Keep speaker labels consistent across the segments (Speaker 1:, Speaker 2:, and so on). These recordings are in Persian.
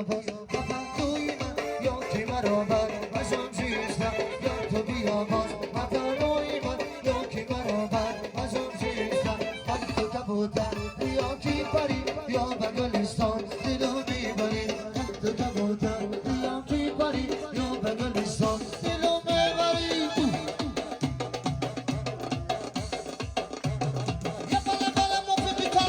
Speaker 1: بیا باز توی من یا که برابر از آن چیستم یا تو بیا باز توی من یا که برابر از آن چیستم من تو کبوتر یا کی پری یا بگلستان دلو میبری من تو کبوتر یا کی پری یا بگلستان دلو میبری یا بله بله موفقیتا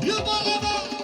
Speaker 1: You believe it?